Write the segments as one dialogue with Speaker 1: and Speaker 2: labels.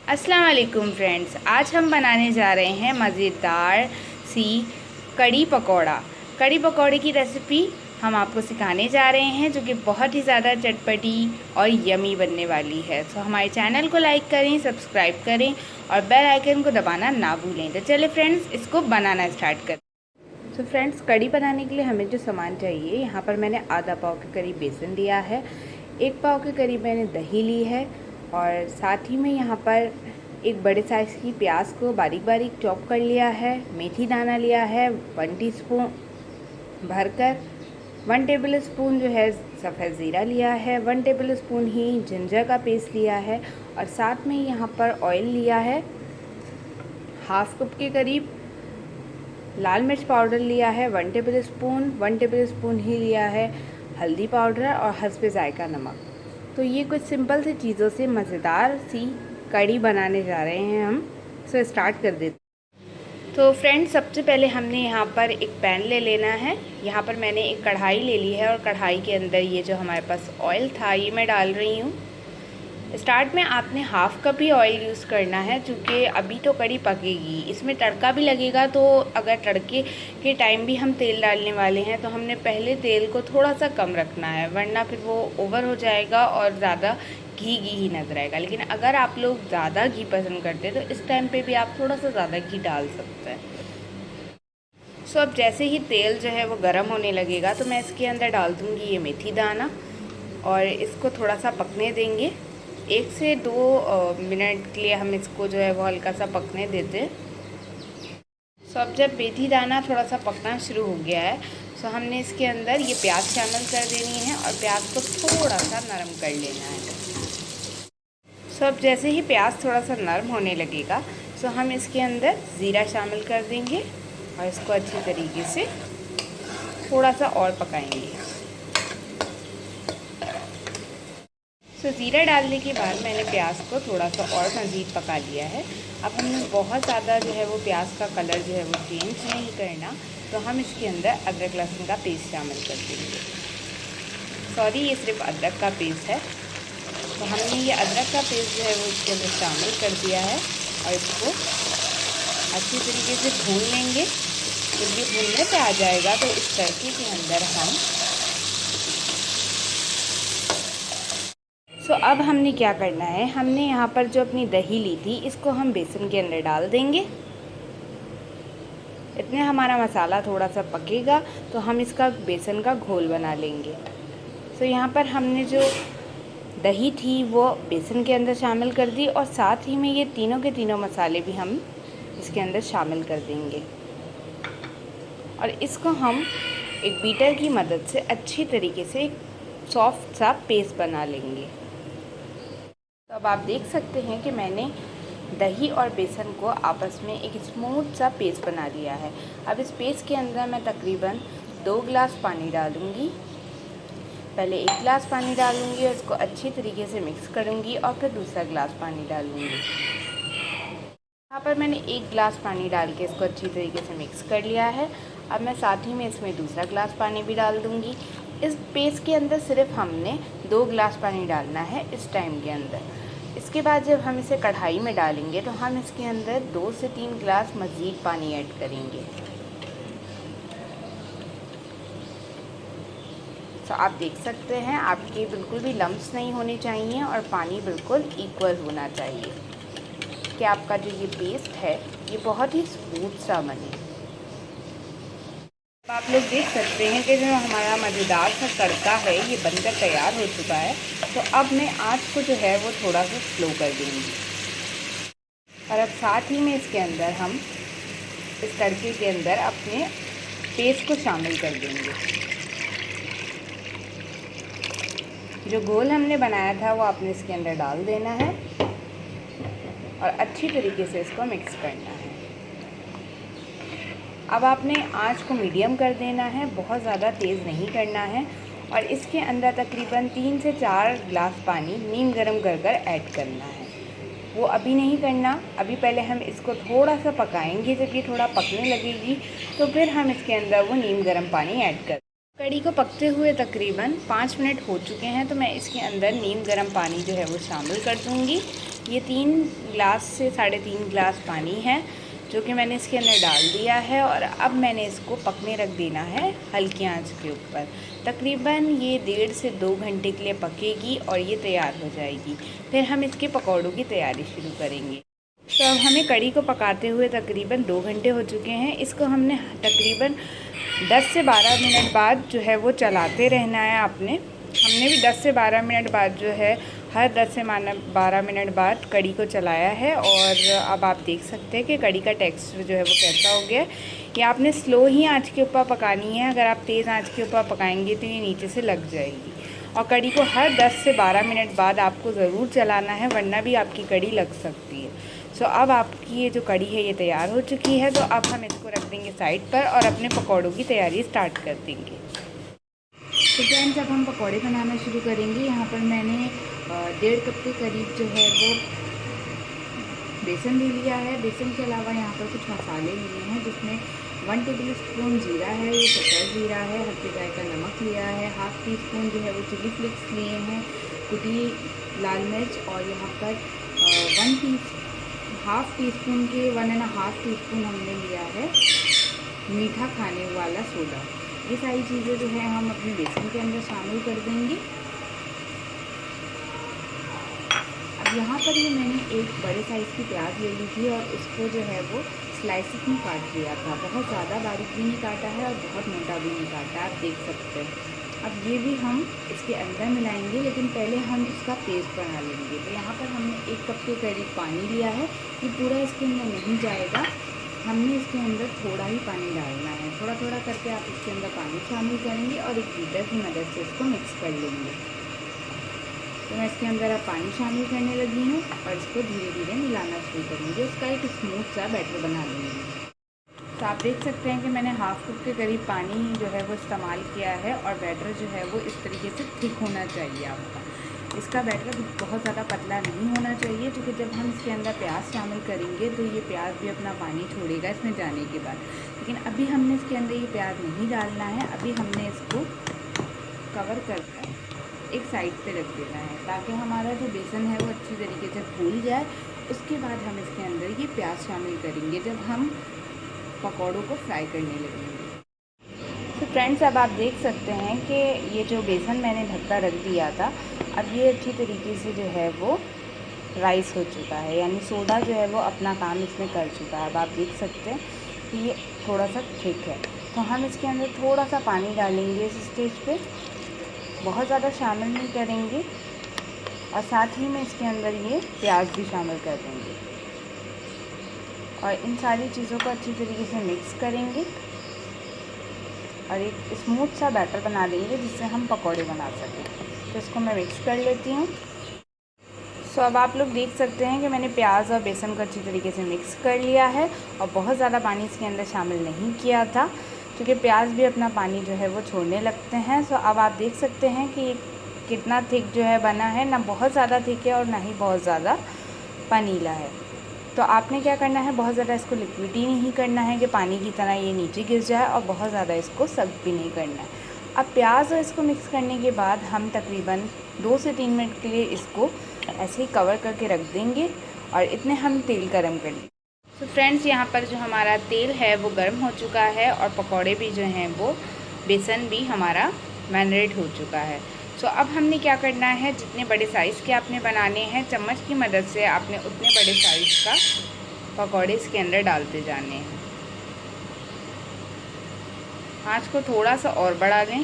Speaker 1: अस्सलाम वालेकुम फ्रेंड्स, आज हम बनाने जा रहे हैं मज़ेदार सी कड़ी पकौड़ा। कड़ी पकौड़े की रेसिपी हम आपको सिखाने जा रहे हैं, जो कि बहुत ही ज़्यादा चटपटी और यमी बनने वाली है। तो हमारे चैनल को लाइक करें, सब्सक्राइब करें और बेल आइकन को दबाना ना भूलें। तो चलिए फ्रेंड्स, इसको बनाना स्टार्ट करें। तो फ्रेंड्स, कड़ी बनाने के लिए हमें जो सामान चाहिए, यहाँ पर मैंने आधा पाव के करीब बेसन लिया है, 1 पाव के करीब मैंने दही ली है और साथ ही में यहाँ पर एक बड़े साइज़ की प्याज को बारीक बारीक चॉप कर लिया है। मेथी दाना लिया है 1 टीस्पून भरकर, 1 टेबल स्पून जो है सफ़ेद ज़ीरा लिया है, 1 टेबल स्पून ही जिंजर का पेस्ट लिया है और साथ में यहाँ पर ऑयल लिया है, हाफ कप के करीब लाल मिर्च पाउडर लिया है 1 टेबल स्पून ही लिया है हल्दी पाउडर और हस्बे ज़ायका नमक। तो ये कुछ सिंपल सी चीज़ों से मज़ेदार सी कड़ी बनाने जा रहे हैं हम। सो स्टार्ट कर देते। तो फ्रेंड्स, सबसे पहले हमने यहाँ पर एक पैन ले लेना है। यहाँ पर मैंने एक कढ़ाई ले ली है और कढ़ाई के अंदर ये जो हमारे पास ऑयल था ये मैं डाल रही हूँ। स्टार्ट में आपने हाफ कप ही ऑयल यूज़ करना है, क्योंकि अभी तो कड़ी पकेगी, इसमें तड़का भी लगेगा। तो अगर तड़के के टाइम भी हम तेल डालने वाले हैं तो हमने पहले तेल को थोड़ा सा कम रखना है, वरना फिर वो ओवर हो जाएगा और ज़्यादा घी ही नज़र आएगा। लेकिन अगर आप लोग ज़्यादा घी पसंद करते हैं तो इस टाइम पे भी आप थोड़ा सा ज़्यादा घी डाल सकते हैं। सो अब जैसे ही तेल जो है वो गर्म होने लगेगा तो मैं इसके अंदर डाल दूँगी ये मेथी दाना और इसको थोड़ा सा पकने देंगे। 1 से 2 मिनट के लिए हम इसको जो है वो हल्का सा पकने देते हैं। सो अब जब मेथी दाना थोड़ा सा पकना शुरू हो गया है तो हमने इसके अंदर ये प्याज शामिल कर देनी है और प्याज को थोड़ा सा नरम कर लेना है। सो अब जैसे ही प्याज थोड़ा सा नरम होने लगेगा तो हम इसके अंदर ज़ीरा शामिल कर देंगे और इसको अच्छी तरीके से थोड़ा सा और पकाएंगे। तो ज़ीरा डालने के बाद मैंने प्याज को थोड़ा सा और मज़ीद पका लिया है। अब हमने बहुत ज़्यादा जो है वो प्याज का कलर जो है वो चेंज नहीं करना, तो हम इसके अंदर अदरक लहसुन का पेस्ट शामिल कर देंगे। सॉरी, ये सिर्फ अदरक का पेस्ट है। तो हमने ये अदरक का पेस्ट जो है वो इसके अंदर शामिल कर दिया है और इसको अच्छी तरीके से भून लेंगे। जब ये भूनने पे आ जाएगा तो इस तड़के के अंदर हम अब हमने क्या करना है, हमने यहाँ पर जो अपनी दही ली थी इसको हम बेसन के अंदर डाल देंगे। इतने हमारा मसाला थोड़ा सा पकेगा तो हम इसका बेसन का घोल बना लेंगे। यहाँ पर हमने जो दही थी वो बेसन के अंदर शामिल कर दी और साथ ही में ये तीनों के तीनों मसाले भी हम इसके अंदर शामिल कर देंगे और इसको हम एक बीटर की मदद से अच्छी तरीके से एक सॉफ्ट सा पेस्ट बना लेंगे। तो अब आप देख सकते हैं कि मैंने दही और बेसन को आपस में एक स्मूथ सा पेस्ट बना लिया है। अब इस पेस्ट के अंदर मैं तकरीबन 2 गिलास पानी डालूँगी। पहले 1 गिलास पानी डालूँगी और इसको अच्छी तरीके से मिक्स करूँगी और फिर दूसरा गिलास पानी डालूँगी। यहाँ पर मैंने 1 गिलास पानी डाल के इसको अच्छी तरीके से मिक्स कर लिया है। अब मैं साथ ही में इसमें दूसरा गिलास पानी भी डाल दूँगी। इस पेस्ट के अंदर सिर्फ हमने 2 गिलास पानी डालना है इस टाइम के अंदर। इसके बाद जब हम इसे कढ़ाई में डालेंगे तो हम इसके अंदर 2 से 3 गिलास मज़ीद पानी ऐड करेंगे। तो आप देख सकते हैं आपके बिल्कुल भी लम्प्स नहीं होने चाहिए और पानी बिल्कुल इक्वल होना चाहिए कि आपका जो ये पेस्ट है ये बहुत ही स्मूथ सा बने। आप लोग देख सकते हैं कि जो हमारा मज़ेदार सा तड़का है ये बनकर तैयार हो चुका है। तो अब मैं आँच को जो है वो थोड़ा सा स्लो कर दूँगी और अब साथ ही में इसके अंदर हम इस तड़के के अंदर अपने पेस्ट को शामिल कर देंगे। जो घोल हमने बनाया था वो आपने इसके अंदर डाल देना है और अच्छी तरीके से इसको मिक्स करना है। अब आपने आँच को मीडियम कर देना है, बहुत ज़्यादा तेज़ नहीं करना है और इसके अंदर तकरीबन 3 से 4 गिलास पानी नीम गरम कर कर ऐड करना है। वो अभी नहीं करना, अभी पहले हम इसको थोड़ा सा पकाएंगे। जब ये थोड़ा पकने लगेगी तो फिर हम इसके अंदर वो नीम गरम पानी ऐड कर। कड़ी को पकते हुए तकरीबन 5 मिनट हो चुके हैं तो मैं इसके अंदर नीम गरम पानी जो है वो शामिल कर दूँगी। ये 3 ग्लास से 3.5 ग्लास पानी है जो कि मैंने इसके अंदर डाल दिया है और अब मैंने इसको पकने रख देना है हल्की आंच के ऊपर। तकरीबन ये 1.5 से 2 घंटे के लिए पकेगी और ये तैयार हो जाएगी। फिर हम इसके पकौड़ों की तैयारी शुरू करेंगे। तो अब हमें कड़ी को पकाते हुए तकरीबन 2 घंटे हो चुके हैं। इसको हमने तकरीबन 10 से 12 मिनट बाद जो है वो चलाते रहना है हमने भी 10 से 12 मिनट बाद जो है हर 10 से 12 मिनट बाद कड़ी को चलाया है और अब आप देख सकते हैं कि कड़ी का टेक्सचर जो है वो कैसा हो गया है। ये आपने स्लो ही आंच के ऊपर पकानी है, अगर आप तेज़ आंच के ऊपर पकाएंगे तो ये नीचे से लग जाएगी। और कड़ी को हर 10 से 12 मिनट बाद आपको ज़रूर चलाना है, वरना भी आपकी कड़ी लग सकती है। सो अब आपकी ये जो कड़ी है ये तैयार हो चुकी है। तो अब हम इसको रख देंगे साइड पर और अपने पकौड़ों की तैयारी स्टार्ट कर देंगे। तो फ्रेंड्स, अब हम पकौड़े बनाना शुरू करेंगे। यहाँ पर मैंने 1.5 कप के करीब जो है वो बेसन ले लिया है। बेसन के अलावा यहाँ पर कुछ मसाले लिए हैं जिसमें 1 टेबल स्पून जीरा है, ये कटा जीरा है, हल्के चाय का नमक लिया है, हाफ़ टी स्पून जो है वो चिली फ्लेक्स लिए हैं, कुटी लाल मिर्च और यहाँ पर 1.5 टी स्पून के 1.5 टी स्पून हमने लिया है मीठा खाने वाला सोडा। ये सारी चीज़ें जो है हम अपने बेसन के अंदर शामिल कर देंगे। अब यहाँ पर ये मैंने एक बड़े साइज़ की प्याज ले ली थी और उसको जो है वो स्लाइसेस में काट लिया था। बहुत ज़्यादा बारीक भी नहीं काटा है और बहुत मोटा भी नहीं काटा, आप देख सकते हैं। अब ये भी हम इसके अंदर मिलाएंगे, लेकिन पहले हम इसका पेस्ट बना लेंगे। तो यहाँ पर हमने 1 कप के करीब पानी लिया है। ये पूरा इसके अंदर नहीं जाएगा, हमने इसके अंदर थोड़ा ही पानी डालना है। थोड़ा थोड़ा करके आप इसके अंदर पानी शामिल करेंगे और एक बीटर की मदद से इसको मिक्स कर लेंगे। तो मैं इसके अंदर अब पानी शामिल करने लगी हूँ और इसको धीरे धीरे मिलाना शुरू करेंगे। इसका एक स्मूथ सा बैटर बना लेंगे। तो आप देख सकते हैं कि मैंने हाफ़ कप के करीब पानी जो है वो इस्तेमाल किया है और बैटर जो है वो इस तरीके से थिक होना चाहिए आपका। इसका बैटर बहुत ज़्यादा पतला नहीं होना चाहिए, क्योंकि जब हम इसके अंदर प्याज शामिल करेंगे तो ये प्याज भी अपना पानी छोड़ेगा इसमें जाने के बाद। लेकिन अभी हमने इसके अंदर ये प्याज नहीं डालना है, अभी हमने इसको कवर करके एक साइड पे रख देना है ताकि हमारा जो बेसन है वो अच्छी तरीके से फूल जाए। उसके बाद हम इसके अंदर ये प्याज शामिल करेंगे जब हम पकौड़ों को फ्राई करने लगेंगे। तो फ्रेंड्स, अब आप देख सकते हैं कि ये जो बेसन मैंने ढक्का रख दिया था, अब ये अच्छी तरीके से जो है वो राइस हो चुका है, यानी सोडा जो है वो अपना काम इसमें कर चुका है। अब आप देख सकते हैं कि ये थोड़ा सा थिक है, तो हम इसके अंदर थोड़ा सा पानी डालेंगे इस स्टेज पे, बहुत ज़्यादा शामिल नहीं करेंगे और साथ ही में इसके अंदर ये प्याज भी शामिल कर देंगे और इन सारी चीज़ों को अच्छी तरीके से मिक्स करेंगे और एक स्मूथ सा बैटर बना देंगे जिससे हम पकौड़े बना सकें। तो इसको मैं मिक्स कर लेती हूँ। सो अब आप लोग देख सकते हैं कि मैंने प्याज और बेसन को अच्छी तरीके से मिक्स कर लिया है और बहुत ज़्यादा पानी इसके अंदर शामिल नहीं किया था, क्योंकि प्याज भी अपना पानी जो है वो छोड़ने लगते हैं। सो अब आप देख सकते हैं कि कितना थिक जो है बना है, ना बहुत ज़्यादा थिक है और ना ही बहुत ज़्यादा पनीला है। तो आपने क्या करना है, बहुत ज़्यादा इसको लिक्विड ही नहीं करना है कि पानी की तरह ये नीचे गिर जाए और बहुत ज़्यादा इसको सख्त भी नहीं करना है। अब प्याज और इसको मिक्स करने के बाद हम तकरीबन 2 से 3 मिनट के लिए इसको ऐसे ही कवर करके रख देंगे और इतने हम तेल गरम कर लेंगे। तो फ्रेंड्स, यहाँ पर जो हमारा तेल है वो गर्म हो चुका है और पकौड़े भी जो हैं वो बेसन भी हमारा मैरिनेट हो चुका है। तो अब हमने क्या करना है, जितने बड़े साइज़ के आपने बनाने हैं, चम्मच की मदद से आपने उतने बड़े साइज़ का पकौड़े इसके अंदर डालते जाने हैं। आँच को थोड़ा सा और बढ़ा दें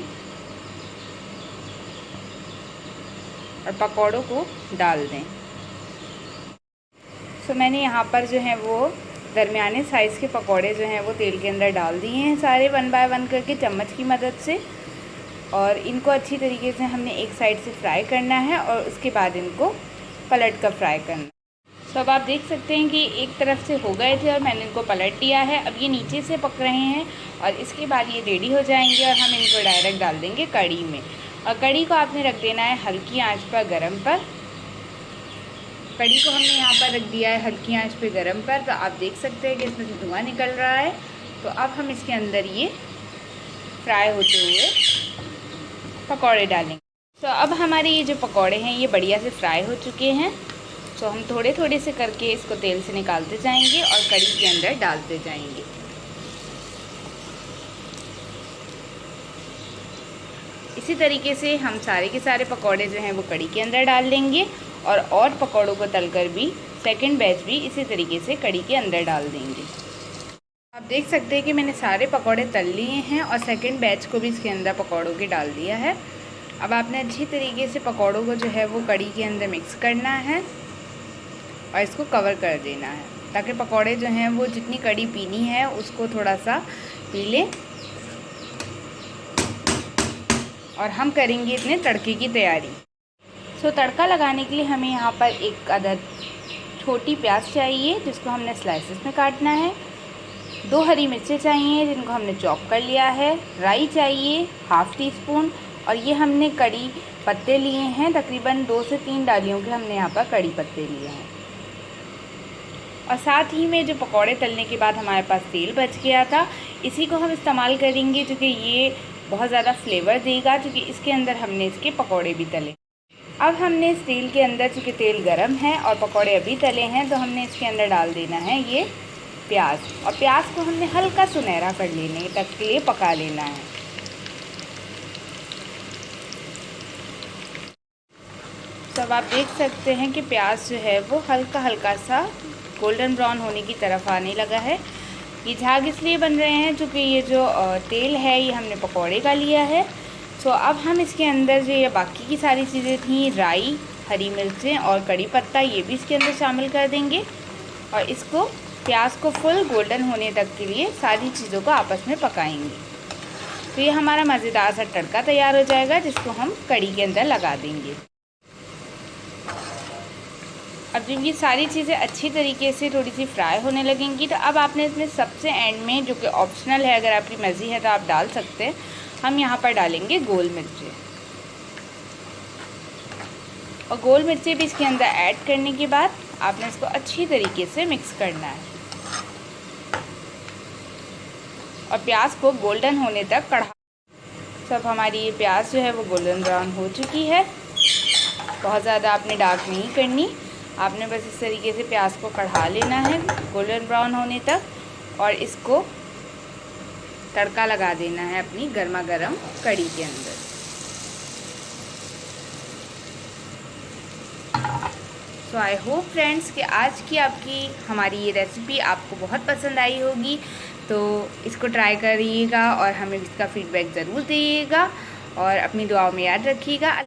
Speaker 1: और पकौड़ों को डाल दें। तो मैंने यहाँ पर जो है वो दरमियाने साइज़ के पकौड़े जो हैं वो तेल के अंदर डाल दिए हैं सारे 1 बाय 1 करके चम्मच की मदद से, और इनको अच्छी तरीके से हमने एक साइड से फ्राई करना है और उसके बाद इनको पलट कर फ्राई करना है। तो अब आप देख सकते हैं कि एक तरफ से हो गए थे और मैंने इनको पलट दिया है। अब ये नीचे से पक रहे हैं और इसके बाद ये रेडी हो जाएंगे और हम इनको डायरेक्ट डाल देंगे कढ़ी में। और कढ़ी को आपने रख देना है हल्की आंच पर गरम पर। कढ़ी को हमने यहाँ पर रख दिया है हल्की आंच पे गरम पर। तो आप देख सकते हैं कि इसमें से धुआं निकल रहा है। तो अब हम इसके अंदर ये फ्राई होते हुए पकौड़े डालेंगे। तो अब हमारे ये जो पकौड़े हैं ये बढ़िया से फ्राई हो चुके हैं। सो हम थोड़े थोड़े से करके इसको तेल से निकालते जाएंगे और कढ़ी के अंदर डालते जाएंगे। इसी तरीके से हम सारे के सारे पकौड़े जो हैं वो कढ़ी के अंदर डाल देंगे और पकौड़ों को तलकर भी सेकंड बैच भी इसी तरीके से कढ़ी के अंदर डाल देंगे। आप देख सकते हैं कि मैंने सारे पकौड़े तल लिए हैं और सेकंड बैच को भी इसके अंदर पकौड़ों के डाल दिया है। अब आपने अच्छी तरीके से पकौड़ों को जो है वो कढ़ी के अंदर मिक्स करना है और इसको कवर कर देना है ताकि पकौड़े जो हैं वो जितनी कढ़ी पीनी है उसको थोड़ा सा पी लें। और हम करेंगे इतने तड़के की तैयारी। सो तड़का लगाने के लिए हमें यहाँ पर एक अदद छोटी प्याज चाहिए जिसको हमने स्लाइसेस में काटना है। 2 हरी मिर्चें चाहिए जिनको हमने चॉप कर लिया है। राई चाहिए ½ टी स्पून और ये हमने कड़ी पत्ते लिए हैं, तकरीबन 2 से 3 डालियों के हमने यहाँ पर कड़ी पत्ते लिए हैं। और साथ ही में जो पकौड़े तलने के बाद हमारे पास तेल बच गया था, इसी को हम इस्तेमाल करेंगे क्योंकि ये बहुत ज़्यादा फ्लेवर देगा, क्योंकि इसके अंदर हमने इसके पकौड़े भी तले। अब हमने इस तेल के अंदर, चूँकि तेल गरम है और पकौड़े अभी तले हैं, तो हमने इसके अंदर डाल देना है ये प्याज। और प्याज को हमने हल्का सुनहरा कर लेने तक के लिए पका लेना है। सब आप देख सकते हैं कि प्याज जो है वो हल्का हल्का सा गोल्डन ब्राउन होने की तरफ आने लगा है। ये झाग इसलिए बन रहे हैं क्योंकि ये जो तेल है ये हमने पकौड़े का लिया है। सो अब हम इसके अंदर जो ये बाकी की सारी चीज़ें थी, राई, हरी मिर्चें और कड़ी पत्ता, ये भी इसके अंदर शामिल कर देंगे और इसको प्याज को फुल गोल्डन होने तक के लिए सारी चीज़ों को आपस में पकाएंगे। तो ये हमारा मज़ेदार सा तड़का तैयार हो जाएगा जिसको हम कड़ी के अंदर लगा देंगे। अब जब ये सारी चीज़ें अच्छी तरीके से थोड़ी सी फ्राई होने लगेंगी तो अब आपने इसमें सबसे एंड में, जो कि ऑप्शनल है, अगर आपकी मर्ज़ी है तो आप डाल सकते हैं, हम यहाँ पर डालेंगे गोल मिर्चें। और गोल मिर्चें भी इसके अंदर ऐड करने के बाद आपने इसको अच्छी तरीके से मिक्स करना है और प्याज को गोल्डन होने तक कढ़ा। सब हमारी ये प्याज जो है वो गोल्डन ब्राउन हो चुकी है। बहुत ज़्यादा आपने डार्क नहीं करनी, आपने बस इस तरीके से प्याज को कढ़ा लेना है गोल्डन ब्राउन होने तक और इसको तड़का लगा देना है अपनी गर्मा गर्म कड़ी के अंदर। सो आई होप फ्रेंड्स कि आज की आपकी हमारी ये रेसिपी आपको बहुत पसंद आई होगी। तो इसको ट्राई करिएगा और हमें इसका फीडबैक ज़रूर दीजिएगा और अपनी दुआओं में याद रखिएगा।